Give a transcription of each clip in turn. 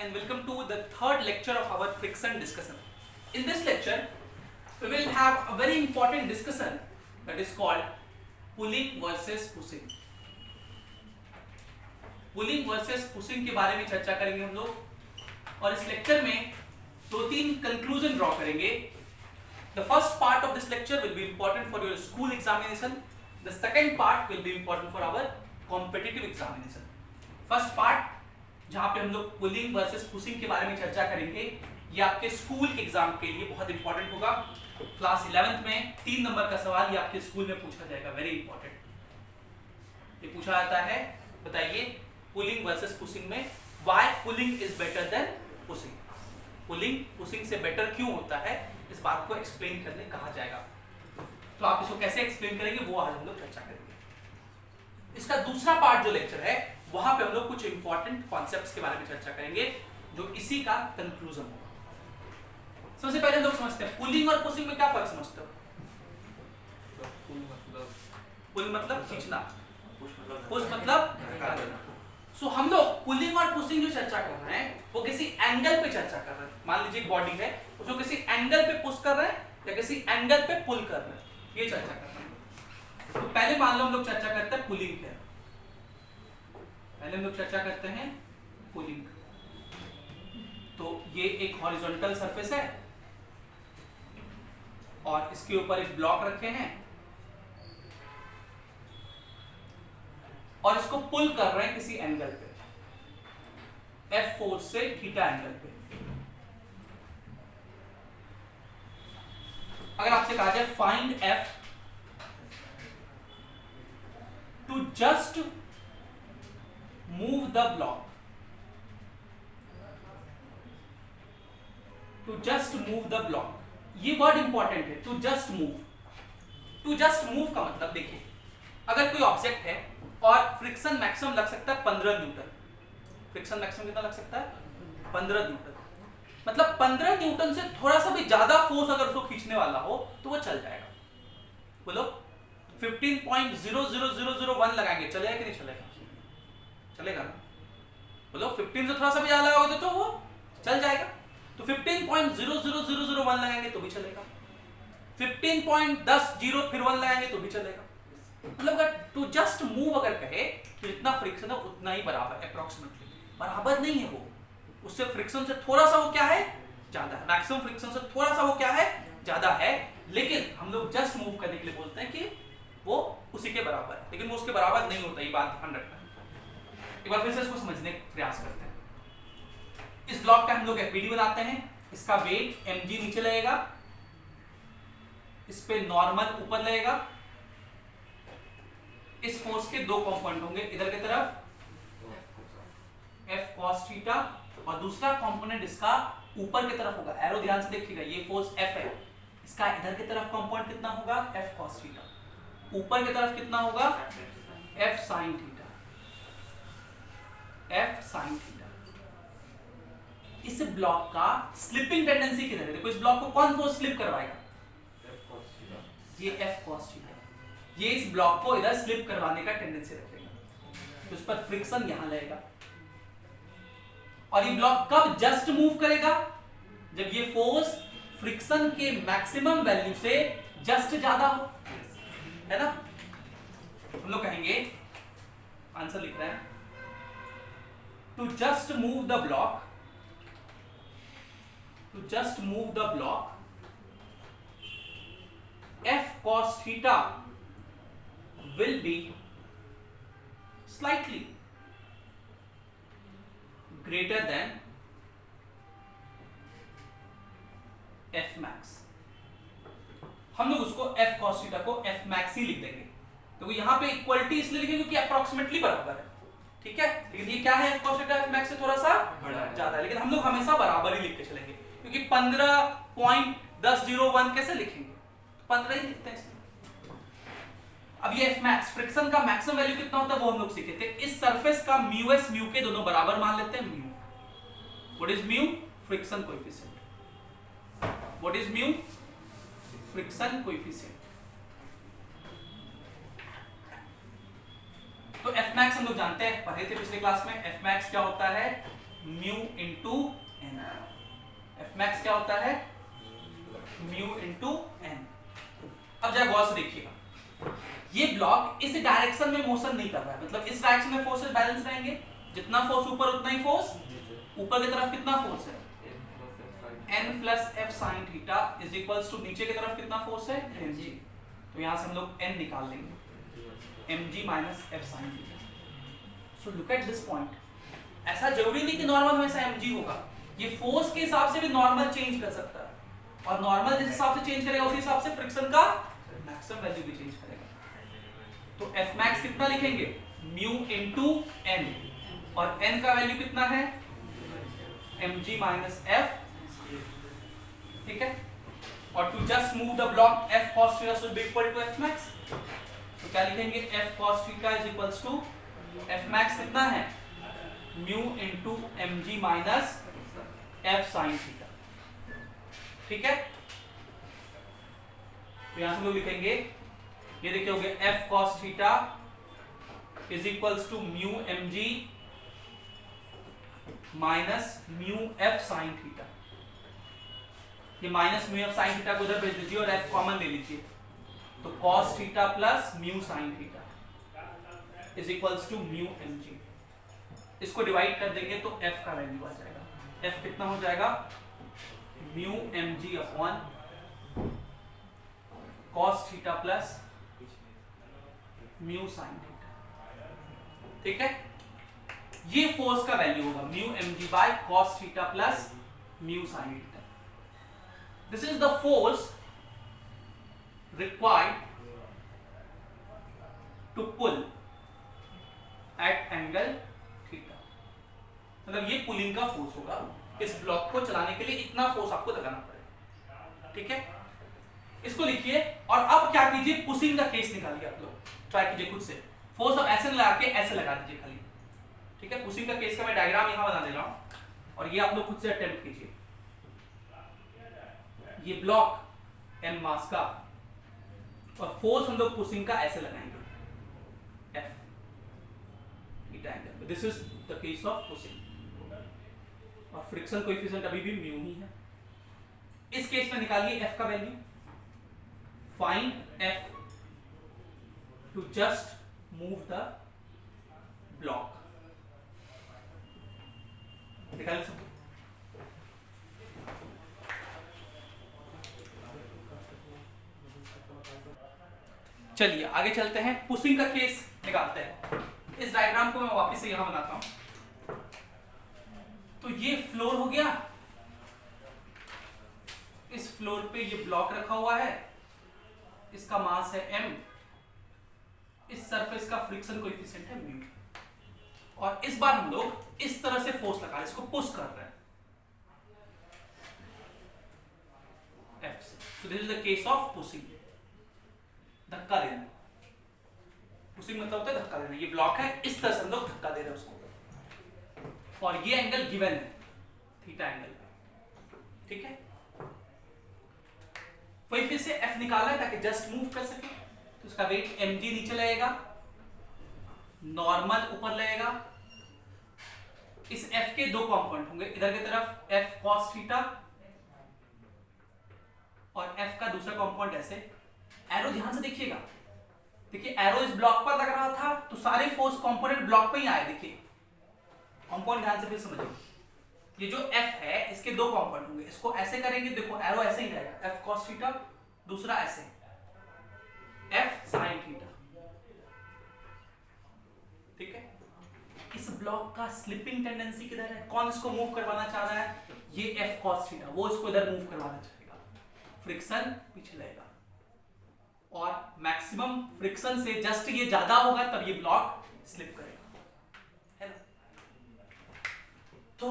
and welcome to the third lecture of our friction discussion. In this lecture, we will have a very important discussion that is called pulling versus pushing. Pulling versus pushing के बारे में चर्चा करेंगे हम लोग और इस lecture में दो तीन कंक्लूजन ड्रॉ करेंगे. The first part of this lecture will be important for your school examination. The second part will be important for our competitive examination. First part जहाँ पे हम लोग पुलिंग वर्सेस पुशिंग के बारे में चर्चा करेंगे, ये आपके स्कूल के एग्जाम के लिए बहुत इंपॉर्टेंट होगा. क्लास 11th में 3 नंबर का सवाल ये आपके स्कूल में पूछा जाएगा. Very important. ये पूछा जाता है, बताइए पुलिंग वर्सेस पुशिंग में why pulling is better than pushing. Pulling pushing से बेटर क्यों होता है, इस बात को एक्सप्लेन करने कहा जाएगा. तो आप इसको कैसे एक्सप्लेन करेंगे वो आज हम लोग चर्चा करेंगे. इसका दूसरा पार्ट जो लेक्चर है वहां पे हम लोग कुछ इंपॉर्टेंट कॉन्सेप्ट्स के बारे में चर्चा करेंगे जो इसी का कंक्लूजन होगा. सबसे पहले हम लोग समझते हैं पुलिंग और पुशिंग में क्या फर्क समझते हो. पुल मतलब खींचना, पुश मतलब धक्का देना. सो हम लोग पुलिंग और पुशिंग जो चर्चा कर रहे हैं वो किसी एंगल पे चर्चा कर रहे हैं. मान लीजिए एक बॉडी है, उसको किसी एंगल पे पुश कर रहे हैं या किसी एंगल पे पुल कर रहे हैं, ये चर्चा कर रहे हैं. तो पहले मान लो हम लोग चर्चा करते हैं पुलिंग पे. पहले हम लोग चर्चा करते हैं पुलिंग. तो ये एक हॉरिजॉन्टल सरफेस है और इसके ऊपर एक ब्लॉक रखे हैं और इसको पुल कर रहे हैं किसी एंगल पे, F फोर्स से थीटा एंगल पे. अगर आपसे कहा जाए find F to just move the block, to just move the block, ये वर्ड इंपॉर्टेंट है. To just move. To just move का मतलब देखिए, अगर कोई ऑब्जेक्ट है और फ्रिक्शन मैक्सिमम लग सकता है 15 न्यूटन. फ्रिक्शन मैक्सिमम कितना लग सकता है? 15 न्यूटन. मतलब 15 न्यूटन से थोड़ा सा भी ज्यादा फोर्स अगर उसको खींचने वाला हो तो वो चल जाएगा. बोलो 15.00001 लगाएंगे, चलेगा कि नहीं चलेगा? चलेगा ना. बोलो 15 से थोड़ा सा भी ज्यादा लगाओगे तो वो चल जाएगा. तो 15.00001 लगाएंगे तो भी चलेगा. 15.10 फिर 1 लगाएंगे तो भी चलेगा. मतलब अगर टू जस्ट मूव अगर कहे तो जितना फ्रिक्शन है उतना ही बराबर, अप्रोक्सीमेटली बराबर नहीं है वो, उससे फ्रिक्शन से थोड़ा सा वो क्या है ज्यादा है. मैक्सिमम फ्रिक्शन से थोड़ा सा वो क्या है ज्यादा है, लेकिन हम लोग जस्ट मूव करने के लिए बोलते हैं कि वो उसी के बराबर है, लेकिन वो उसके बराबर नहीं होता. ये बात ध्यान रखना. एक बार फिर से इसको समझने का प्रयास करते हैं. इस ब्लॉक का हम लोग एफबीडी बनाते हैं. इसका वेट mg नीचे लगेगा, इस पे नॉर्मल ऊपर लगेगा. इस फोर्स के दो कंपोनेंट होंगे, इधर की तरफ F cos थीटा और दूसरा कंपोनेंट इसका ऊपर की तरफ होगा. एरो ध्यान से देखिएगा, ये फोर्स F है, इसका इधर की तरफ कंपोनेंट कितना होगा? F cos theta. ऊपर की तरफ कितना होगा? F sin theta. F sin theta. इस ब्लॉक का स्लिपिंग टेंडेंसी किधर है? देखो इस ब्लॉक को कौन फोर्स स्लिप करवाएगा? ये F cos थीटा. ये इस ब्लॉक को इधर स्लिप करवाने का टेंडेंसी रखेगा, तो इस पर फ्रिक्शन यहां लगेगा. और ये ब्लॉक कब जस्ट मूव करेगा? जब ये फोर्स फ्रिक्शन के मैक्सिमम वैल्यू से जस्ट ज्यादा हो, है ना. हम लोग कहेंगे, आंसर लिख रहे हैं, to just move the block, to just move the block F cos theta will be slightly greater than F max. हम लोग उसको F cos theta को F max ही लिख देंगे. तो यहां पे इक्वलिटी इसलिए लिखेंगे क्योंकि अप्रोक्सीमेटली बराबर है, ठीक है. लेकिन ये क्या है? F cos theta F max से थोड़ा सा ज्यादा है, लेकिन हम लोग हमेशा बराबर ही लिख के चलेंगे क्योंकि 15.1001 कैसे लिखेंगे? 15 ही लिखते हैं. अब ये F max फ्रिक्शन का मैक्सिमम वैल्यू कितना होता है वो हम लोग सीखे थे. इस सरफेस का म्यू एस म्यू के दोनों बराबर मान लेते हैं. Mu, what is mu? Friction coefficient. What is mu? Friction coefficient. तो F max हम लोग जानते हैं, पढ़े थे पिछले क्लास में. F max क्या होता है? म्यू इनटू डायरेक्शन में मोशन नहीं कर रहा है, मतलब इस डायरेक्शन में फोर्सेस बैलेंस रहेंगे, जितना फोर्स ऊपर उतना ही फोर्स ऊपर की तरफ। कितना फोर्स है n plus F sine theta is equals to नीचे की तरफ कितना फोर्स है mg, तो यहां से हम लोग n निकाल देंगे mg minus F sine theta. So look at this point, ऐसा जरूरी नहीं कि नॉर्मल हमेशा mg होगा, ये फोर्स के हिसाब से भी नॉर्मल चेंज कर सकता है, और नॉर्मल जिस हिसाब से चेंज करेगा उसी हिसाब से फ्रिक्शन का मैक्सिमम वैल्यू भी चेंज करेगा। तो एफ मैक्स कितना लिखेंगे म्यू इनटू n, और n का वैल्यू कितना है mg माइनस f, ठीक है। और to just move the block f cos theta should be equal to f max, तो क्या लिखेंगे f cos theta is equals to f max कितना है mu into mg minus f sin theta, ठीक है। तो यहां से हम लोग लिखेंगे, ये देखिए हो गया f cos theta is equals to mu mg minus mu f sin theta. ये minus mu F sine theta को उधर भेज दीजिए और f कॉमन ले लीजिए, तो cos theta plus mu sine theta is equals to mu mg। इसको डिवाइड कर देंगे तो f का वैल्यू आ जाएगा, f कितना हो जाएगा mu mg upon cos theta plus mu sine theta, ठीक है। ये फोर्स का वैल्यू होगा mu mg by cos theta plus mu sine theta. This is the force required to pull at angle theta, मतलब ये पुलिंग का force होगा, इस ब्लॉक को चलाने के लिए इतना फोर्स आपको लगाना पड़ेगा, ठीक है। इसको लिखिए और अब क्या कीजिए, पुशिंग का केस निकालिए, आप लोग ट्राई कीजिए खुद से, फोर्स अब ऐसे लगा के ऐसे लगा दीजिए खाली, ठीक है। पुशिंग का केस का मैं डायग्राम यहां बना दे रहा हूं और ये आप लोग खुद से अटेम्प्ट कीजिए। ये ब्लॉक m मास का और फोर्स हम लोग पुशिंग का ऐसे लगाएंगे F theta angle, this is the case of pushing, और फ्रिक्शन कोएफिशिएंट अभी भी म्यू ही है। इस केस में निकालिए F का value, find F to just move the block, निकालिए सब। चलिए आगे चलते हैं, पुशिंग का केस निकालते हैं। इस डायग्राम को मैं वापस से यहां बनाता हूं। तो ये फ्लोर हो गया, इस फ्लोर पे ये ब्लॉक रखा हुआ है, इसका मास है m, इस सरफेस का फ्रिक्शन कोएफिशिएंट है म्यू, और इस बार हम लोग इस तरह से फोर्स लगा रहे हैं, इसको पुश कर रहे हैं F से। सो this is the case of pushing, धक्का देना। पुशिंग मतलब होता है धक्का देना, ये ब्लॉक है, इस तरह से हम लोग धक्का दे रहे हैं उसको, और ये एंगल गिवन है थीटा एंगल, ठीक है। वही फिर से F निकाला है ताकि जस्ट मूव कर सके, तो उसका वेट mg नीचे लगेगा, नॉर्मल ऊपर लगेगा, इस F के दो कंपोनेंट होंगे, इधर की तरफ F cos थीटा और F का दूसरा कंपोनेंट ऐसे। एरो ध्यान से देखिएगा, देखिए एरो इस ब्लॉक पर लग रहा था तो सारे फोर्स कंपोनेंट ब्लॉक पे ही आए, देखिए कंपोनेंट ध्यान से फिर समझिए, ये जो F है इसके दो कंपोनेंट होंगे, इसको ऐसे करेंगे, देखो एरो ऐसे ही रहेगा, F cos थीटा, दूसरा ऐसे F sin थीटा, ठीक है। इस ब्लॉक का स्लिपिंग टेंडेंसी किधर है, कौन इसको मूव करवाना चाह रहा है, ये F cos थीटा, वो इसको इधर मूव करवाना चाहेगा, फ्रिक्शन पीछे लगेगा, और मैक्सिमम फ्रिक्शन से जस्ट ये ज्यादा होगा तब ये ब्लॉक स्लिप करेगा, है ना। तो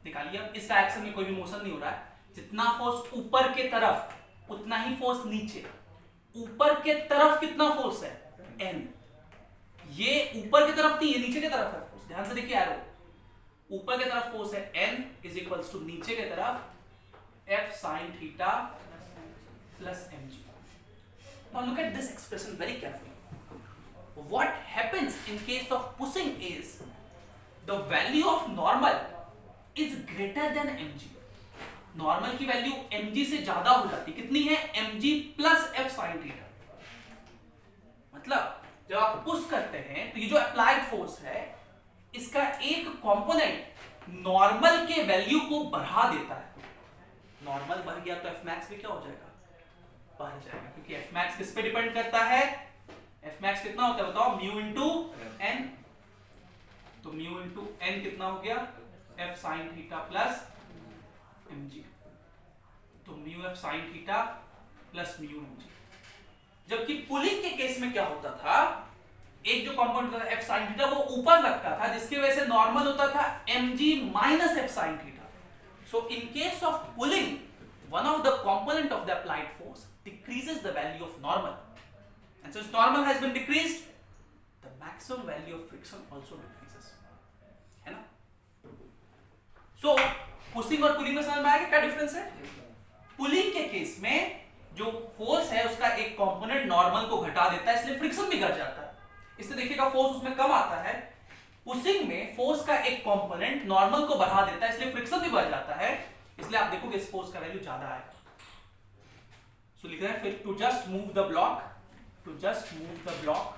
निकालिए, अब इस डायरेक्शन में कोई भी मोशन नहीं हो रहा है, जितना फोर्स ऊपर के तरफ उतना ही फोर्स नीचे, ऊपर के तरफ कितना फोर्स है n, ये ऊपर की तरफ नहीं, ये नीचे की तरफ है फोर्स, ध्यान से देखिए एरो, ऊपर की तरफ फोर्स है n इज इक्वल्स टू नीचे की तरफ F sin theta plus mg। Now look at this expression very carefully. What happens in case of pushing is the value of normal is greater than mg. Normal की value mg से ज्यादा हो जाती, कितनी है mg plus f sin theta, मतलब जब आप पुश करते हैं तो ये जो अप्लाइड फोर्स है इसका एक कंपोनेंट नॉर्मल के वैल्यू को बढ़ा देता है। नॉर्मल बढ़ गया तो एफ मैक्स भी क्या हो जाएगा, बढ़ जाएगा, क्योंकि एफ मैक्स किस पे डिपेंड करता है, एफ मैक्स कितना होता है बताओ, म्यू इंटू एन। तो म्यू इंटू एन कितना हो गया, F sine theta plus M G. तो mu F sine theta plus mu M G. जबकि पुलिंग के केस में क्या होता था, एक जो कंपोनेंट होता था एफ साइन थीटा वो ऊपर लगता था, जिसकी वजह से नॉर्मल होता था M G minus F sine theta. So in case of pulling one of the component of the applied force decreases the value of normal, and since normal has been decreased, the maximum value of friction also decreases, है ना। so pushing और pulling में समझ में आया क्या difference है। Pulling के केस में जो फोर्स है उसका एक कंपोनेंट नॉर्मल को घटा देता है, इसलिए फ्रिक्शन भी घट जाता है, इसलिए देखिएगा फोर्स उसमें कम आता है। पुशिंग में फोर्स का एक कंपोनेंट नॉर्मल को बढ़ा देता है, इसलिए फ्रिक्शन भी बढ़ जाता है, इसलिए आप देखोगे इस फोर्स का वैल्यू ज्यादा है। सो लिख रहे हैं फिर to just move the block, to just move the block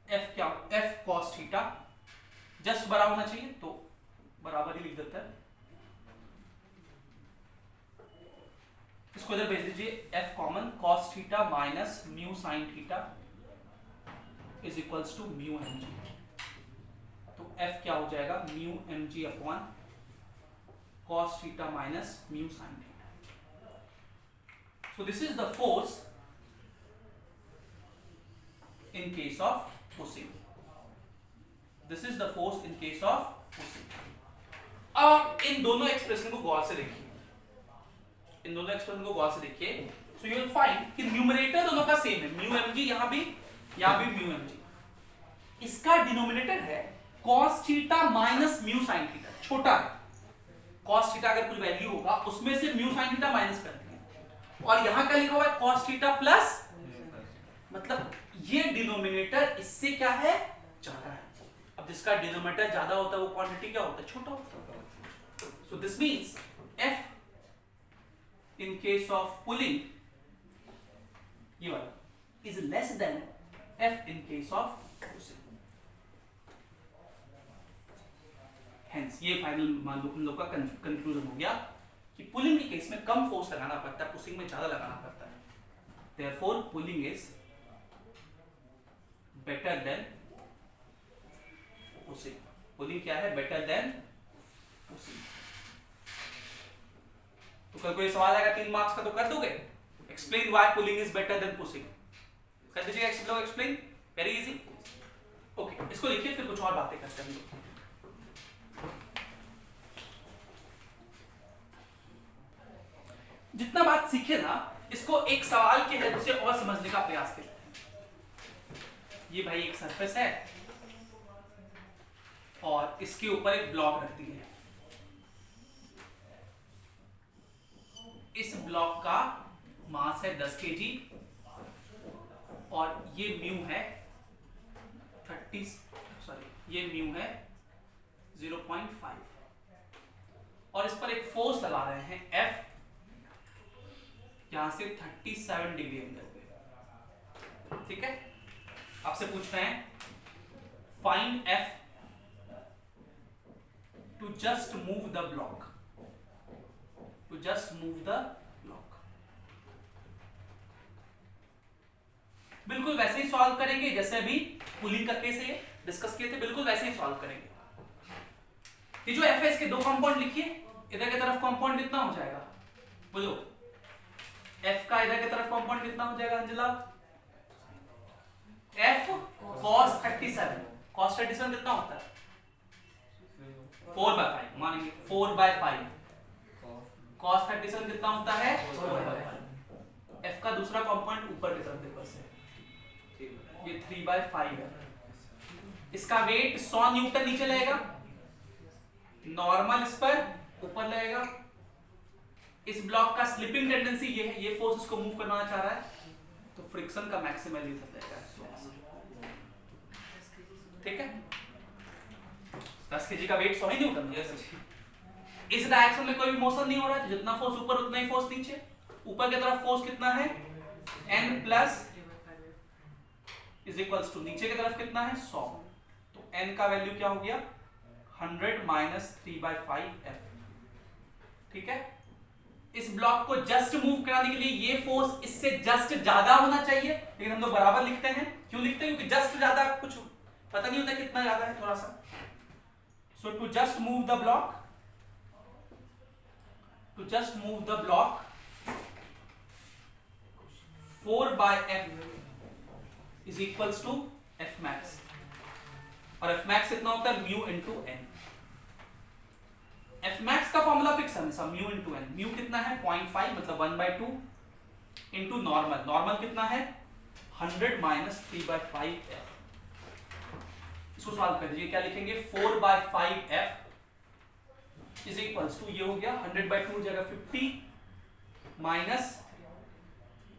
F क्या, एफ कॉस थीटा, जस्ट बराबर होना चाहिए तो बराबर ही लिख देते हैं, इसको इधर भेज दीजिए, F common cos theta minus mu sine theta is equals to mu M G. तो f क्या हो जाएगा, mu M G upon cos theta minus mu sine theta. So this is the force in case of pushing, this is the force in case of pushing. अब इन दोनों expression को गौर से देखिए, इन दोनों एक्सप्रेशन को गौर से देखिए। सो यू विल फाइंड कि न्यूमरेटर दोनों का सेम है, म्यू एम जी यहां भी म्यू एम जी, इसका डिनोमिनेटर है cos theta minus mu sine theta, छोटा है, cos थीटा अगर कुछ वैल्यू होगा उसमें से म्यू साइन थीटा माइनस कर देंगे, और यहां क्या लिखा हुआ है cos थीटा प्लस, मतलब ये डिनोमिनेटर इससे क्या है, ज्यादा है। अब जिसका डिनोमिनेटर ज्यादा होता है वो क्वांटिटी क्या होता है, छोटा होता है। So this means f in case of pulling ये वाला is less than f in case of pushing. Hence ये फाइनल मान लो हम लोग का कंक्लूजन हो गया कि पुलिंग के केस में कम फोर्स लगाना पड़ता है, पुशिंग में ज्यादा लगाना पड़ता है। Therefore pulling is better than pushing. Pulling क्या है, बेटर देन पुशिंग। तो कल कोई सवाल आएगा 3 मार्क्स का तो कर दोगे, explain why pulling is better than pushing, कर दीजिएगा एक्सप्लेन, वेरी इजी। ओके, इसको लिखिए फिर कुछ और बातें करते हैं हम लोग। जितना बात सीखे ना इसको एक सवाल के हेल्प से और समझने का प्रयास करें। ये भाई एक सरफेस है और इसके ऊपर एक ब्लॉक रखती है, इस ब्लॉक का मास है 10 kg और ये म्यू है 0.5 और इस पर एक फोर्स लगा रहे हैं F, यहां से 37 डिग्री एंगल पे, ठीक है। आपसे पूछ रहे हैं find F to just move the block, to just move the block. बिल्कुल वैसे ही सॉल्व करेंगे जैसे अभी पुलिंग का केस है डिस्कस किए थे, बिल्कुल वैसे ही सॉल्व करेंगे। ये जो F है इसके 2 कंपाउंड लिखिए, इधर की तरफ कंपाउंड कितना हो जाएगा बोलो, F का इधर की तरफ कंपाउंड कितना हो जाएगा अंजिला, F cos 37, cos 37 कितना होता है 4/5, मानेंगे 4/5, cos 37 कितना होता है 4/5। F का दूसरा कंपाउंड ऊपर की तरफ देखो से ये 3/5 है, इसका वेट 100 न्यूटन नीचे लगेगा, नॉर्मल इस पर ऊपर लगेगा। इस ब्लॉक का स्लिपिंग टेंडेंसी ये है, ये फोर्स इसको मूव करना चाह रहा है, तो फ्रिक्शन का मैक्सिमम यूज होता है, ठीक है। 10 kg का वेट 100 न्यूटन, इस डायरेक्शन में कोई भी मोशन नहीं हो रहा है, जितना फोर्स ऊपर उतना ही फोर्स नीचे। ऊपर की तरफ फोर्स कितना है n plus is equals to नीचे की तरफ कितना है 100, तो n का वैल्यू क्या हो गया 100 माइनस 3/5f। ठीक है, इस ब्लॉक को जस्ट मूव कराने के लिए ये फोर्स इससे जस्ट ज्यादा होना चाहिए, लेकिन हम लोग बराबर लिखते हैं। क्यों लिखते हैं? क्योंकि जस्ट ज्यादा कुछ पता नहीं होता कितना ज्यादा है, थोड़ा सा। So to just move the block, to just move the block 4/f is equals to f max, और f max कितना होता है mu into n। f max का फॉर्मूला फिक्स है हमेशा mu into n। mu कितना है 0.5 मतलब 1/2 into नॉर्मल, नॉर्मल कितना है 100 माइनस 3/5f। इसको सॉल्व कर दीजिए, क्या लिखेंगे 4/5f इज इक्वल्स टू, ये हो गया 100/2 हो जाएगा 50 माइनस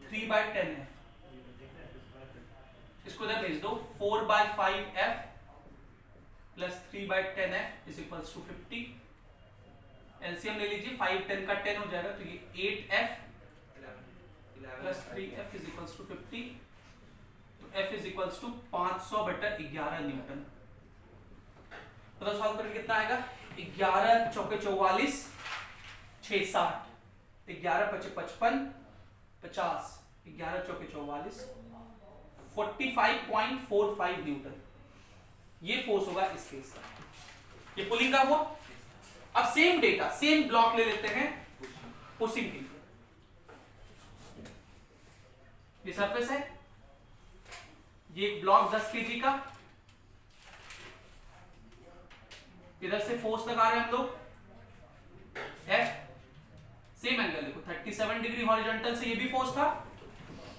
3/10f। इसको इधर भेज दो, 4/5f plus 3/10f is equals to 50। LCM ले लीजिए, 5 10 का 10 हो जाएगा, तो ये 8f plus 3f is equals to 50। तो f is equals to 500/11 newton. तो सॉल्व करके कितना आएगा 11 चौके 44, 6 60, 11 पचे 55, 50, 11 चौके 44, 45.45 न्यूटन। ये फोर्स होगा इस केस का, ये पुलिंग का हुआ। अब सेम डेटा, सेम ब्लॉक ले लेते हैं पुशिंग के लिए। ये सरफेस है, ये एक ब्लॉक 10 kg का, इधर से फोर्स लगा रहे हैं हम लोग F, सेम एंगल देखो 37 डिग्री हॉरिजॉन्टल से, ये भी फोर्स था,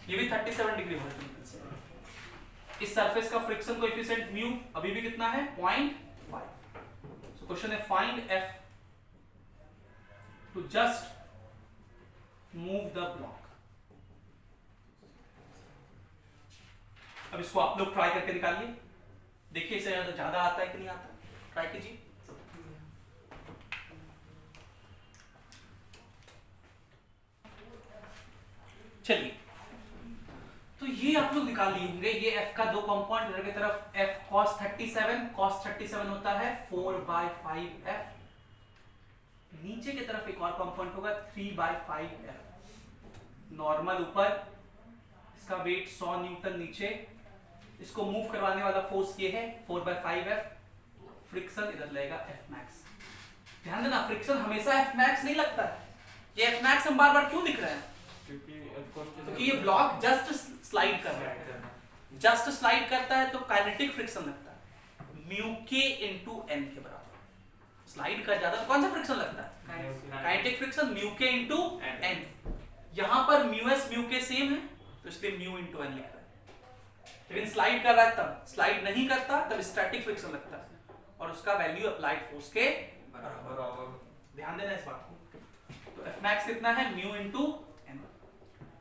ये भी 37 डिग्री हॉरिजॉन्टल से। इस सरफेस का फ्रिक्शन कोएफिशिएंट म्यू अभी भी कितना है 0.5। सो क्वेश्चन है find F to just move the block. अब इसको आप लोग ट्राई करके निकालिए, देखिए इसे ज्यादा आता है कि नहीं आता, ट्राई कीजिए। चलिए, तो ये आप लोग निकाल लिए होंगे, ये f का दो कंपाउंड इधर की तरफ f cos 37 होता है 4/5f, नीचे की तरफ एक और कंपाउंड होगा 3/5f। नॉर्मल ऊपर, इसका वेट 100 न्यूटन नीचे, इसको मूव करवाने वाला फोर्स ये है 4/5f, फ्रिक्शन इधर लगेगा f max। ध्यान देना, फ्रिक्शन हमेशा f max नहीं लगता है। ये f max हम बार बार क्यों लिख रहे हैं? क्योंकि ये ब्लॉक जस्ट स्लाइड कर रहा है, जस्ट स्लाइड करता है तो काइनेटिक फ्रिक्शन लगता है म्यू के इनटू एन के बराबर। स्लाइड कर जाता है तो कौन सा फ्रिक्शन लगता है? काइनेटिक फ्रिक्शन म्यू के इनटू एन। यहां पर म्यू एस म्यू के सेम है तो इसलिए म्यू इनटू एन लिख रहा है। लेकिन स्लाइड कर रहा है तब, स्लाइड नहीं करता तब स्टैटिक फ्रिक्शन लगता है और उसका वैल्यू अप्लाइड फोर्स के बराबर। ध्यान देना इस बात को। तो एफ मैक्स कितना है म्यू इनटू एन।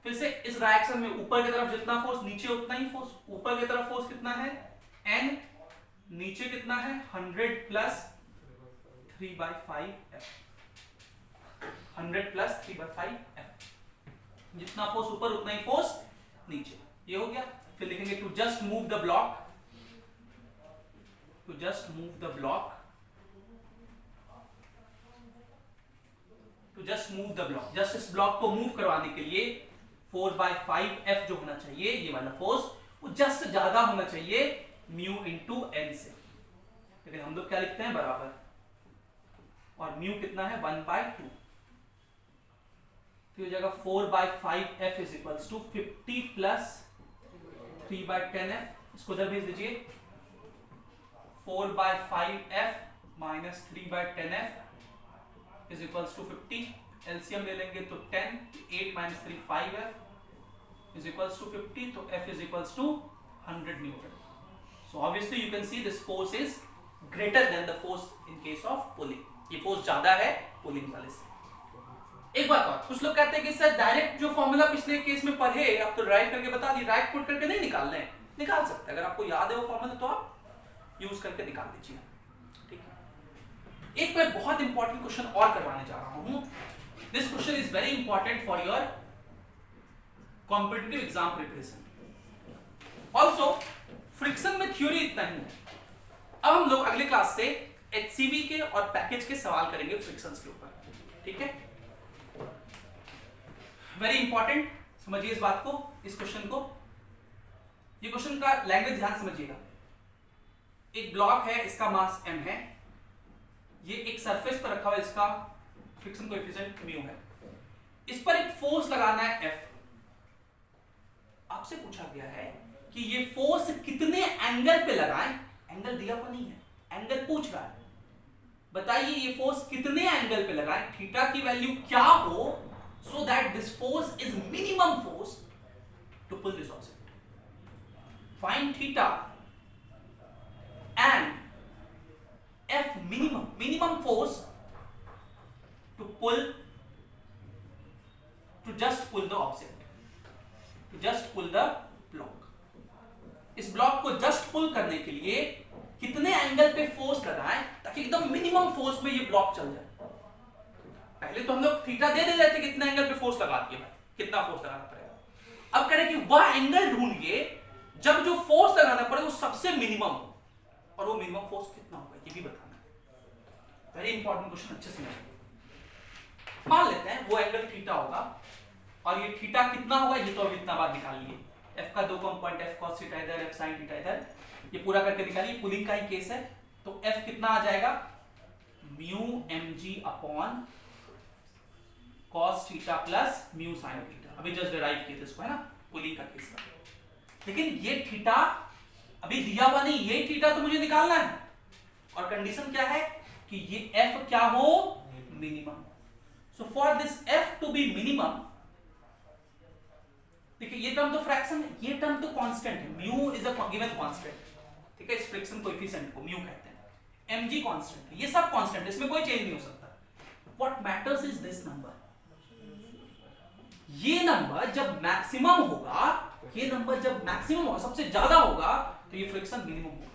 फिर से इस रिएक्शन में ऊपर की तरफ जितना फोर्स नीचे उतना ही फोर्स। ऊपर की तरफ फोर्स कितना है एन, नीचे कितना है 100 प्लस 3/5f, 100 प्लस 3/5f। जितना फोर्स ऊपर उतना ही फोर्स नीचे। ये हो गया। फिर लिखेंगे to just move the block, to just move the block, to just move the block, just इस ब्लॉक को मूव करवाने के लिए 4/5f जो होना चाहिए ये वाला फोर्स, वो जस्ट ज्यादा होना चाहिए म्यू इंटू एन से। लेकिन हम लोग क्या लिखते हैं बराबर, और म्यू कितना है 1/2, तो हो जाएगा 4/5f is equals to 50 plus 3/10f। इसको इधर भेज दीजिए, 4/5f minus 3/10f is equals to 50। LCM ले लेंगे तो 10, 8 minus 3 5f is equals to 50, तो f is equals to 100 newton. So obviously you can see this force is greater than the force in case of pulling. ये force ज्यादा है pulling वाले से। एक बात और, कुछ लोग कहते हैं कि सर डायरेक्ट जो फॉर्मूला पिछले केस में पढ़े आप तो ड्राइव करके बता दी, राइट पुट करके नहीं निकालना है, निकाल सकते हैं। अगर आपको याद है वो फॉर्मूला तो आप यूज करके निकाल दीजिए। ठीक है, एक मैं बहुत इंपॉर्टेंट क्वेश्चन और करवाने जा रहा हूं। This question is very important for your competitive exam preparation. Also friction में थ्योरी इतना ही है। अब हम लोग अगले क्लास से HCV के और पैकेज के सवाल करेंगे फ्रिक्शंस के ऊपर, ठीक है। वेरी इंपॉर्टेंट, समझिए इस बात को, इस क्वेश्चन को। ये क्वेश्चन का लैंग्वेज ध्यान समझिएगा। एक ब्लॉक है, इसका मास m है, ये एक सरफेस पर रखा हुआ है, इसका फ्रिक्शन कोएफिशिएंट म्यू है। इस पर एक फोर्स लगाना है F। आपसे पूछा गया है कि ये फोर्स कितने एंगल पे लगाएं। एंगल दिया हुआ नहीं है, एंगल पूछ रहा है। बताइए ये फोर्स कितने एंगल पे लगाएं, थीटा की वैल्यू क्या हो, so that this force is minimum force to pull this object. Find theta and F minimum force to just pull the object, to just pull the block. इस block को just pull करने के लिए कितने angle पे force लगाएं ताकि एकदम मिनिमम फोर्स में ये ब्लॉक चल जाए। पहले तो हम लोग थीटा दे देते थे कितने एंगल पे फोर्स लगा दिए, कितना फोर्स लगाना पड़ेगा। अब कह रहे कि वह एंगल ढूंढिए जब जो फोर्स लगाना पड़े वो सबसे मिनिमम हो, और वो मिनिमम फोर्स कितना होगा ये भी बताना है। वेरी इंपॉर्टेंट क्वेश्चन, अच्छे से समझिए। मान लेते हैं वो एंगल थीटा होगा, और ये थीटा कितना होगा ये तो अभी इतना बार निकाल लिए। एफ का दो कंपोनेंट, एफ कॉस थीटा इधर, एफ साइन थीटा इधर, ये पूरा करके निकालिए। पुलिंग का ही केस है, तो एफ कितना आ जाएगा, mu mg upon cos theta plus mu sin theta. अभी जस्ट डिराइव किए थे इसको, है ना, पुलिंग का केस था। लेकिन ये थीटा अभी दिया हुआ नहीं, ये थीटा तो मुझे निकालना है, और कंडीशन क्या है कि ये f क्या हो, minimum. So for this f to be minimum, देखिए ये टर्म तो फ्रैक्शन है, ये टर्म तो कांस्टेंट है, mu is a given constant, ठीक है। इस फ्रिक्शन कोएफिशिएंट को म्यू कहते हैं, mg कांस्टेंट है, ये सब कांस्टेंट है, इसमें कोई चेंज नहीं हो सकता। What matters is this number. ये नंबर जब मैक्सिमम होगा, ये नंबर जब मैक्सिमम होगा, सबसे ज्यादा होगा, तो ये फ्रिक्शन मिनिमम होगा।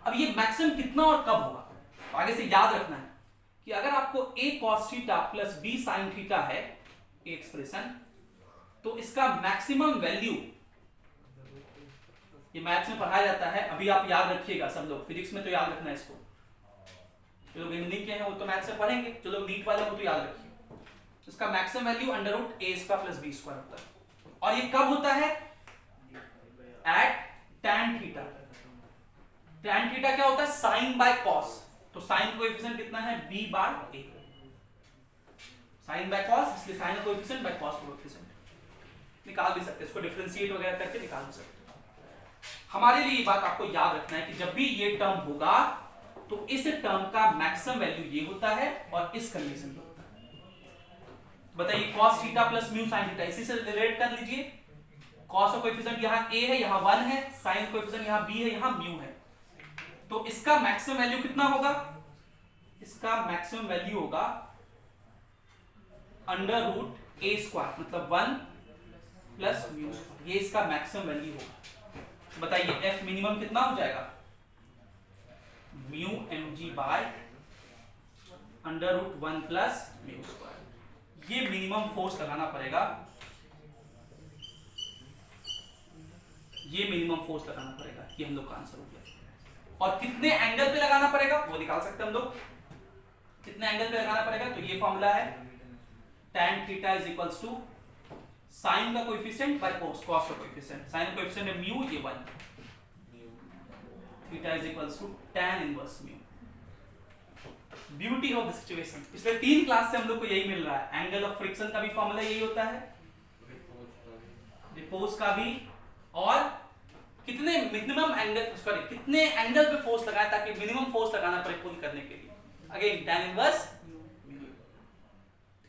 अब ये मैक्सिमम कितना और कब होगा, तो आगे से याद रखना है कि अगर आपको a cos theta plus b sin theta है एक्सप्रेशन, तो इसका मैक्सिमम वैल्यू, ये मैथ्स में पढ़ाया जाता है, अभी आप याद रखिएगा सब लोग, फिजिक्स में तो याद रखना है इसको। जो लोग इंजीनियरिंग के हैं वो तो मैथ्स में पढ़ेंगे, जो लोग नीट वाले हैं वो तो याद रखिए। इसका maximum value under root a square plus b square होता है, और ये कब होता है, at tan theta. tan theta क्या होता है, sin बाय cos, तो sin कोएफिशिएंट कितना है, b बार a, sin बाय cos, इसलिए sin coefficient by cos coefficient. निकाल भी सकते हैं इसको, डिफरेंशिएट वगैरह करके निकाल भी सकते हैं। हमारे लिए ये बात आपको याद रखना है कि जब भी ये टर्म होगा तो इस टर्म का मैक्सिमम वैल्यू ये होता है, और इस कंडीशन में होता है। बताइए cos theta plus mu sin theta, इसी से रिलेट कर लीजिए। cos का कोएफिशिएंट यहां a है, यहां 1 है, sin कोएफिशिएंट यहां b है, यहां म्यू है, तो इसका मैक्सिमम वैल्यू कितना होगा, इसका मैक्सिमम वैल्यू होगा अंडर रूट a स्क्वायर, मतलब 1 प्लस म्यू स्क्वायर, ये इसका मैक्सिमम वैल्यू होगा। बताइए f मिनिमम कितना हो जाएगा, mu mg by under root 1 plus mu square. ये मिनिमम फोर्स लगाना पड़ेगा, ये मिनिमम फोर्स लगाना पड़ेगा, ये हम लोग का आंसर हो गया। और कितने एंगल पे लगाना पड़ेगा वो निकाल सकते हैं हम लोग, कितने एंगल पे लगाना पड़ेगा, तो ये फॉर्मूला है tan theta is equals to sine का कोएफिशिएंट बाय cos का कोएफिशिएंट। साइन कोएफिशिएंट है म्यू, ये 1, theta is equals to tan inverse mu. Beauty of the situation, पिछले 3 क्लास से हम लोग को यही मिल रहा है। एंगल ऑफ फ्रिक्शन का भी फॉर्मूला यही होता है, रिपोज का भी, और कितने मिनिमम एंगल, सॉरी कितने एंगल पे फोर्स लगाए ताकि मिनिमम फोर्स लगाना पड़े पुल करने के लिए। अगेन tan इनवर्स म्यू,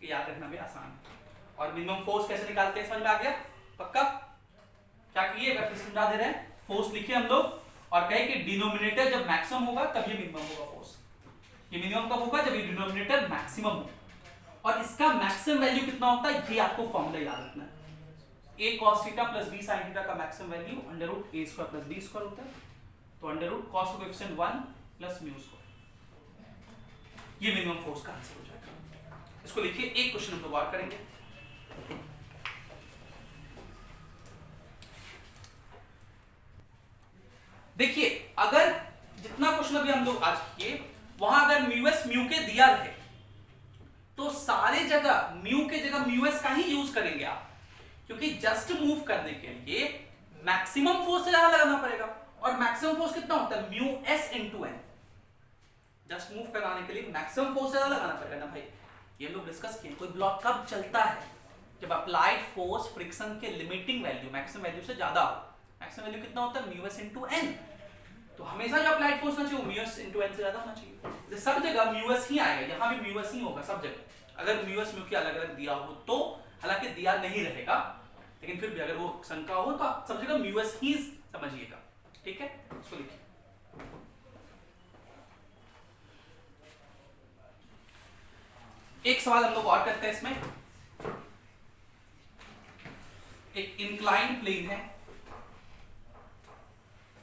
याद रखना भी आसान है। और मिनिमम फोर्स कैसे निकालते हैं समझ में आ गया, पक्का। क्या किए, फिर समझा दे रहे हैं। फोर्स लिखे हम लोग, और कहे कि डिनोमिनेटर जब मैक्सिमम होगा तब ये मिनिमम होगा फोर्स। ये मिनिमम कब होगा, जब ये डिनोमिनेटर मैक्सिमम हो, और इसका मैक्सिमम वैल्यू कितना होता है ये आपको फॉर्मूला याद रखना है। a cos theta plus b sin theta का maximum value under root a square plus b square होता है, तो अंडर रूट cos का कोएफिशिएंट 1 प्लस म्यू स्क्वायर। ये मिनिमम फोर्स का आंसर हो जाएगा। इसको लिखिए, एक क्वेश्चन हम लोग और करेंगे। आज किए, वहां अगर म्यूएस म्यू के दिया रहे तो सारे जगह म्यू के जगह म्यूएस का ही यूज करेंगे आप, क्योंकि जस्ट मूव करने के लिए मैक्सिमम फोर्स से ज्यादा लगाना पड़ेगा, और मैक्सिमम फोर्स कितना होता है mu S into N. Just move कराने के लिए मैक्सिमम फोर्स से ज्यादा लगाना पड़ेगा ना भाई, ये लोग डिस्कस किए। कोई ब्लॉक कब चलता है, जब अप्लाइड फोर्स फ्रिक्शन के लिमिटिंग वैल्यू मैक्सिमम वैल्यू से ज्यादा हो। मैक्सिमम वैल्यू कितना होता है म्यू एस इंटू एन, तो हमेशा जो अप्लाइड फोर्स होना चाहिए म्यू एस इंटू एन से ज्यादा होना चाहिए। तो सब जगह म्यू एस ही आएगा, यहाँ भी म्यू एस ही होगा सब जगह, अगर म्यू एस म्यू के अलग अलग दिया हो तो, हालांकि दिया नहीं रहेगा लेकिन फिर भी अगर वो शंका हो तो आप सब जगह म्यू एस ही समझिएगा, ठीक है। इसको लिखिए, एक सवाल हम लोग और करते हैं इसमें। एक इंक्लाइंड प्लेन है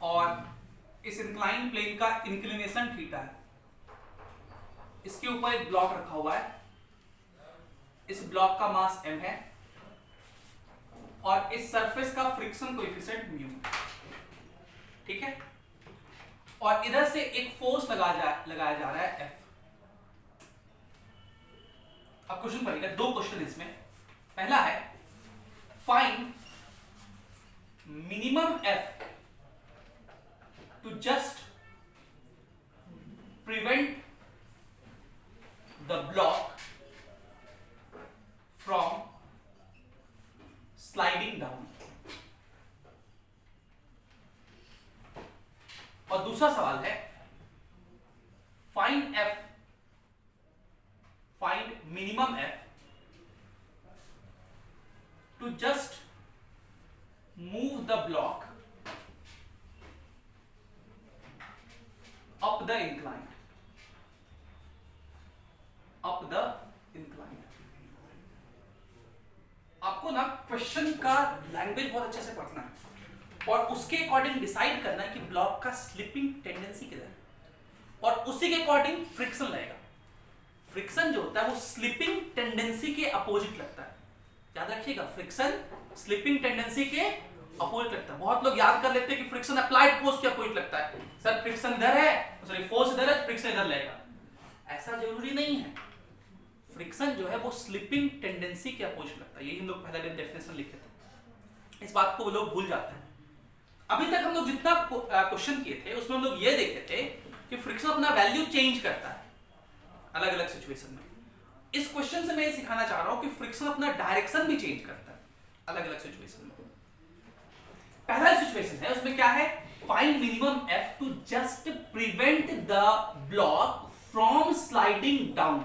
और इस इंक्लाइंड प्लेन का इंक्लिनेशन थीटा है, इसके ऊपर एक ब्लॉक रखा हुआ है, इस ब्लॉक का मास m है और इस सरफेस का फ्रिक्शन कोएफिशिएंट म्यू, ठीक है। और इधर से एक फोर्स लगाया जा रहा है F। अब क्वेश्चन पढ़िएगा, दो क्वेश्चन इसमें। पहला है find minimum F to just prevent the block from sliding down। और दूसरा सवाल है find minimum F to just move the block up the incline, आपको ना क्वेश्चन का लैंग्वेज बहुत अच्छे से पढ़ना है और उसके अकॉर्डिंग डिसाइड करना है कि ब्लॉक का स्लिपिंग टेंडेंसी किधर है, और उसी के अकॉर्डिंग फ्रिक्शन लगेगा। फ्रिक्शन जो होता है वो स्लिपिंग टेंडेंसी के अपोजिट लगता है, याद रखिएगा, फ्रिक्शन स्लिपिंग टेंडेंसी के अपोजिट लगता है। बहुत लोग याद कर लेते हैं कि फ्रिक्शन अप्लाइड फोर्स के अपोजिट लगता है, सर फ्रिक्शन इधर है, सॉरी फोर्स इधर है, फ्रिक्शन इधर लगेगा, ऐसा जरूरी नहीं है। फ्रिक्शन जो है वो स्लिपिंग टेंडेंसी के अपोजिट लगता है, यही हम लोग पहले दिन डेफिनेशन लिखे थे, इस बात को वो लोग भूल जाते हैं। अभी तक हम लोग जितना क्वेश्चन किए थे उसमें हम लोग ये देखे थे कि फ्रिक्शन अपना वैल्यू चेंज करता है अलग अलग सिचुएशन में। इस क्वेश्चन से मैं ये सिखाना चाह रहा हूं कि फ्रिक्शन अपना डायरेक्शन भी चेंज करता है अलग अलग सिचुएशन में। पहला सिचुएशन है, उसमें क्या है, find minimum F to just prevent the block from sliding down,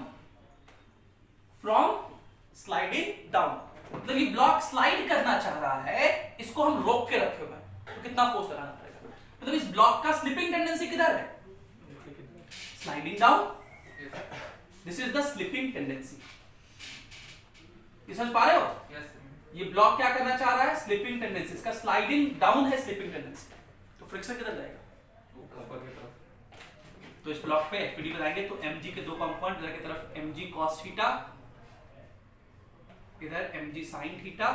मतलब ये ब्लॉक स्लाइड करना चाह रहा है, इसको हम रोक के रखे हुए हैं, तो कितना फोर्स लगाना पड़ेगा। मतलब इस ब्लॉक का स्लिपिंग टेंडेंसी किधर है, sliding down, this is the slipping tendency. समझ पा रहे हो? ये ब्लॉक क्या करना चाह रहा है, स्लिपिंग टेंडेंसी, इसका स्लाइडिंग डाउन है स्लिपिंग टेंडेंसी, तो फ्रिक्शन किधर जाएगा, ऊपर की तरफ। तो इस ब्लॉक पे एफपीडी बनाएंगे तो mg के दो कंपोनेंट, इधर की तरफ mg cos थीटा, इधर mg sin थीटा,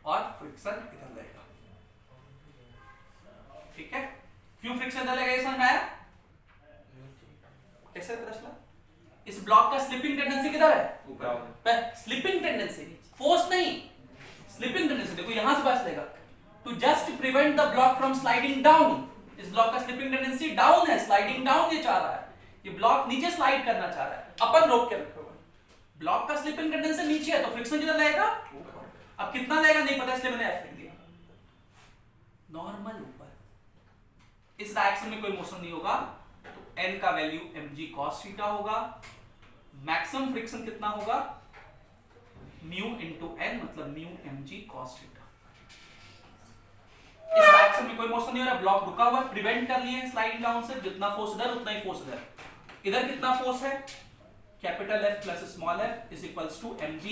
और फ्रिक्शन इधर लगेगा, ठीक है। क्यों फ्रिक्शन इधर लगेगा ये समझ में आया? कैसे पता चला? इस ब्लॉक का स्लिपिंग टेंडेंसी किधर है, ऊपर। स्लिपिंग टेंडेंसी, फोर्स नहीं, स्लिपिंग टेंडेंसी। देखो यहां से बस लेगा, to just prevent the block from sliding down, इस ब्लॉक का स्लिपिंग टेंडेंसी डाउन है, स्लाइडिंग डाउन ये चाह रहा है, ये ब्लॉक नीचे स्लाइड करना चाह रहा है, अपन रोक के रखे हुए। ब्लॉक का स्लिपिंग टेंडेंसी नीचे है तो फ्रिक्शन किधर लगेगा, अब कितना लगेगा नहीं पता, इसलिए मैंने एफ लिख दिया, नॉर्मल ऊपर। इस डायरेक्शन में कोई मोशन नहीं होगा, तो n का वैल्यू mg cos थीटा होगा, मैक्सिमम फ्रिक्शन कितना होगा, म्यू इंटू n, मतलब म्यू mg cos थीटा। इस डायरेक्शन में कोई मोशन नहीं हो रहा, ब्लॉक रुका हुआ, प्रिवेंट कर लिए स्लाइडिंग डाउन से, जितना फोर्स इधर उतना ही फोर्स इधर। इधर कितना फोर्स है, capital F plus small f is equals to mg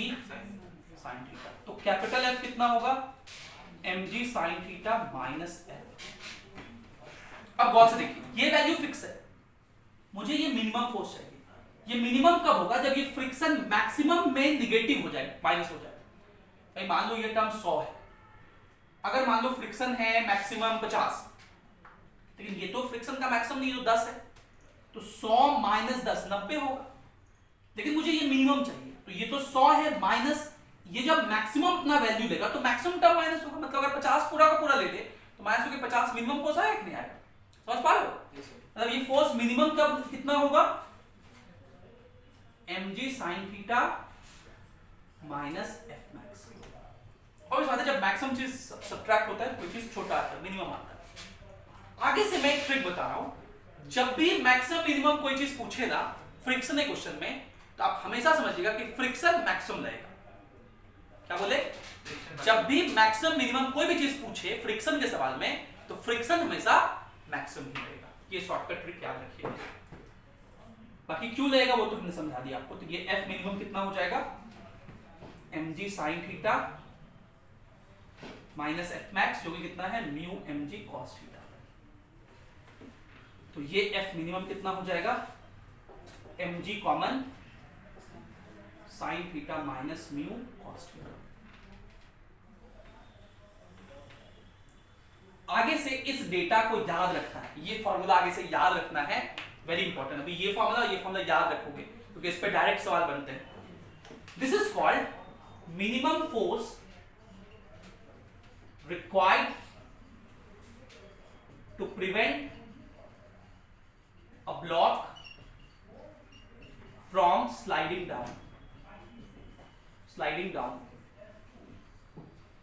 sin theta. तो कैपिटल F कितना होगा, mg sin theta minus f। अब गौर से देखिए, ये वैल्यू फिक्स है, मुझे ये मिनिमम फोर्स चाहिए। ये मिनिमम कब होगा, जब ये फ्रिक्शन मैक्सिमम में निगेटिव हो जाए, माइनस हो जाए। भाई मान लो ये टर्म 100 है, अगर मान लो फ्रिक्शन है मैक्सिमम 50, लेकिन ये तो फ्रिक्शन का मैक्सिमम नहीं, जो 10 है, तो 100 माइनस 10 90 होगा, लेकिन मुझे ये मिनिमम चाहिए, तो ये तो 100 है माइनस, ये जब मैक्सिमम अपना वैल्यू लेगा तो मैक्सिमम टर्म माइनस होगा, मतलब अगर 50 पूरा का पूरा ले ले तो माइनस होके 50 मिनिमम फोर्स आएगा कि नहीं आएगा, समझ पा रहे हो? मतलब ये फोर्स मिनिमम कब कितना होगा, mg sin theta minus F max. और इस बात है जब मैक्सिमम चीज सब्ट्रैक्ट होता है कोई चीज छोटा आता है, मिनिमम आता है। आगे से मैं एक ट्रिक बता रहा हूं, जब भी मैक्सिमम मिनिमम कोई चीज पूछे ना फ्रिक्शन के क्वेश्चन में, तो आप हमेशा समझिएगा कि फ्रिक्शन मैक्सिमम रहेगा। क्या बोले? जब भी मैक्सिमम मिनिमम कोई भी चीज पूछे फ्रिक्शन के सवाल में, तो फ्रिक्शन हमेशा मैक्सिमम ही रहेगा। ये शॉर्टकट ट्रिक याद रखिए। बाकी क्यों लगेगा वो तो हमने समझा दिया आपको। तो ये एफ मिनिमम कितना हो जाएगा, mg sin theta minus F max, जो कि कितना है म्यू mg cos थीटा। तो ये एफ मिनिमम कितना हो जाएगा, mg common sin theta minus mu cos theta. आगे से इस डेटा को याद रखना है, ये फॉर्मूला आगे से याद रखना है, वेरी इंपॉर्टेंट। अभी ये फॉर्मूला याद रखोगे क्योंकि इस पे डायरेक्ट सवाल बनते हैं। This is called minimum force required to prevent a block from sliding down.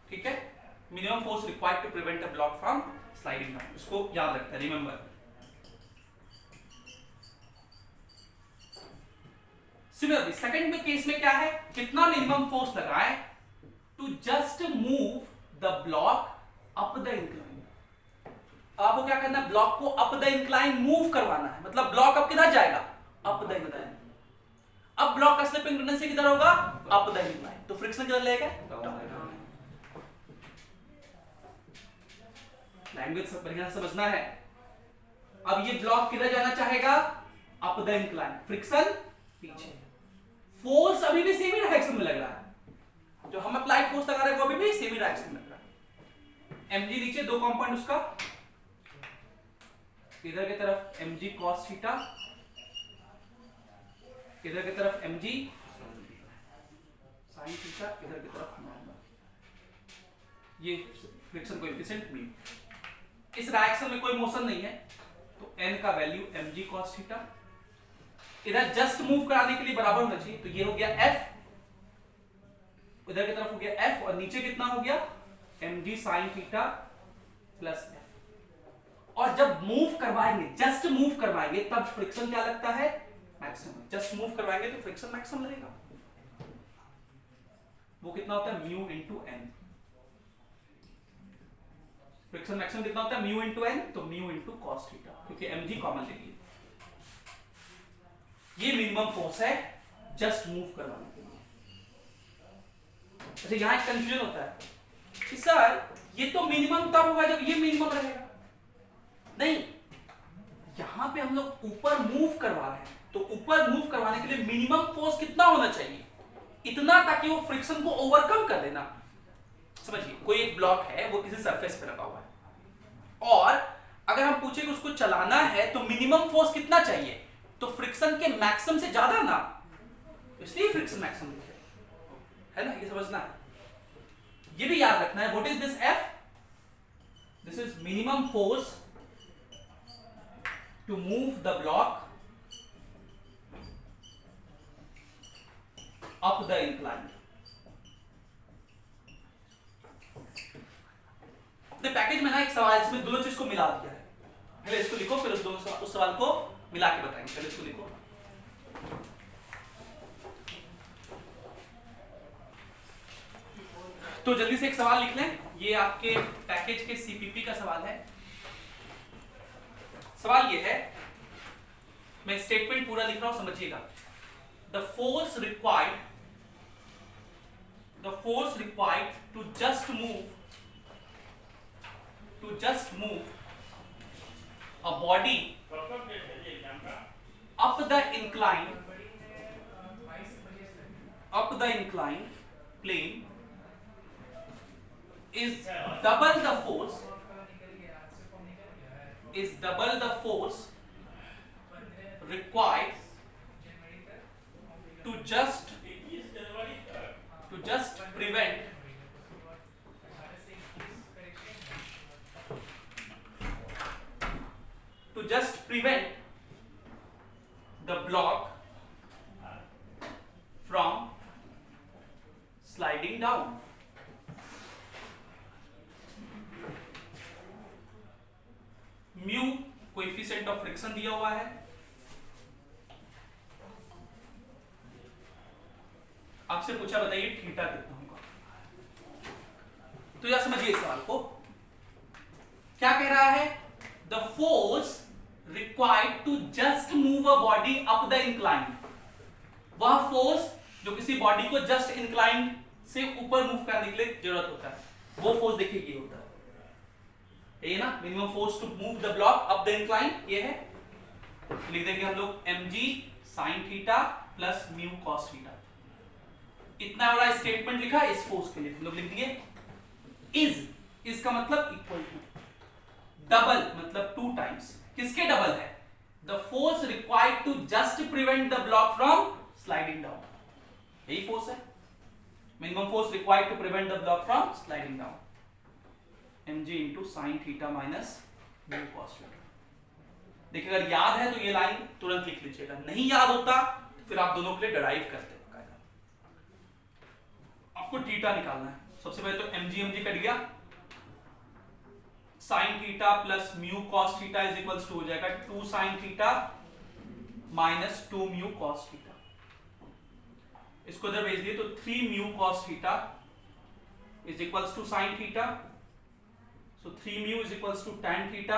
ठीक है, minimum force required to prevent a block from sliding down, इसको याद रखते हैं, रिमेंबर। सिमिलरली सेकंड में केस में क्या है, कितना मिनिमम फोर्स लगाए to just move the block up the incline. आपको क्या करना है, ब्लॉक को अप द इंक्लाइन मूव करवाना है, मतलब ब्लॉक अब किधर जाएगा, अप द इंक्लाइन। अब ब्लॉक का स्लिपिंग टेंडेंसी किधर होगा, अप द इंक्लाइन, तो फ्रिक्शन किधर लेगा, डाउन। लैंग्वेज बढ़िया समझना है। अब ये ब्लॉक किधर जाना चाहेगा, अप द इंक्लाइन, फ्रिक्शन पीछे, फोर्स अभी भी सेम ही डायरेक्शन में लग रहा है, जो हम अप्लाइड फोर्स लगा रहे हैं वो अभी भी सेम ही डायरेक्शन में लग रहा है। mg नीचे दो कंपोनेंट उसका, इधर की तरफ mg cos थीटा, इधर की तरफ mg sin थीटा, इधर की तरफ नॉर्मल, ये फ्रिक्शन कोएफिशिएंट म्यू। इस डायरेक्शन में कोई मोशन नहीं है तो n का वैल्यू mg cos थीटा, इधर जस्ट मूव कराने के लिए बराबर होना चाहिए, तो ये हो गया f, इधर की तरफ हो गया f, और नीचे कितना हो गया mg sin theta plus f। और जब मूव करवाएंगे, जस्ट मूव करवाएंगे, तब फ्रिक्शन क्या लगता है, मैक्सिमम। जस्ट मूव करवाएंगे तो फ्रिक्शन मैक्सिमम लगेगा, वो कितना होता है mu into N. Friction maximum कितना होता है म्यू इंटू एन, तो म्यू इंटू कॉस थीटा, क्योंकि mg कॉमन ले लिए। ये मिनिमम फोर्स है जस्ट मूव करवाने के लिए। अच्छा, यहां एक कंफ्यूजन होता है कि सर ये तो मिनिमम तब होगा जब ये मिनिमम रहेगा। नहीं, यहां पे हम लोग ऊपर मूव करवा रहे हैं, तो ऊपर मूव करवाने के लिए मिनिमम फोर्स कितना होना चाहिए, इतना ताकि वो फ्रिक्शन को ओवरकम कर लेना। समझिए, कोई एक ब्लॉक है वो किसी सरफेस पे रखा हुआ है, और अगर हम पूछे कि उसको चलाना है तो मिनिमम फोर्स कितना चाहिए, तो फ्रिक्शन के मैक्सिमम से ज्यादा ना, इसलिए फ्रिक्शन मैक्सिमम है ना, ये समझना है। ये भी याद रखना है, what is this F, this is minimum force to move the block up the incline. अपने पैकेज में ना एक सवाल इसमें दोनों चीज को मिला दिया है, पहले इसको लिखो फिर उस सवाल को मिला के बताएंगे। पहले इसको लिखो, तो जल्दी से एक सवाल लिख लें, ये आपके पैकेज के सीपीपी का सवाल है। सवाल ये है, मैं स्टेटमेंट पूरा लिख रहा हूं, समझिएगा। The force required to just move a body up the incline plane is double the force is double the force required to just prevent the block from sliding down. Mu coefficient of friction दिया हुआ है, आपसे पूछा बताइए theta कितना होगा। तो यह समझिए इस सवाल को, क्या कह रहा है, the force required to just move a body up the incline, वह फोर्स जो किसी बॉडी को जस्ट इंक्लाइन से ऊपर मूव करने के लिए जरूरत होता है, वो फोर्स देखिए ये होता है, ये ना minimum force to move the block up the incline, ये है। लिख देंगे हम लोग mg sin theta plus mu cos theta. इतना बड़ा स्टेटमेंट लिखा इस फोर्स के लिए, हम लोग लिख दिए इज का मतलब इक्वल टू, डबल मतलब 2 टाइम्स, किसके डबल है, the force required to just prevent the block from sliding down, यही फोर्स है, minimum force required to prevent the block from sliding down, mg into sine theta minus mu cos theta. देखिए अगर याद है तो ये line तुरंत लिख लीजिएगा, नहीं याद होता तो फिर आप दोनों के लिए डिराइव करते हैं। आपको थीटा निकालना है, सबसे पहले तो mg कट गया, sine theta plus mu cos theta is equals to हो जाएगा 2 sine theta minus 2 mu cos theta. इसको इधर भेज दिए तो 3 mu cos theta is equals to sine theta, so 3 mu is equals to tan theta,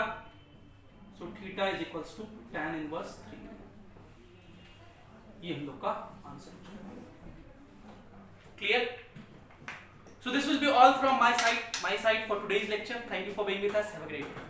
so theta is equals to tan inverse 3। ये हम लोग का answer, clear? So this will be all from my side for today's lecture. Thank you for being with us. Have a great day.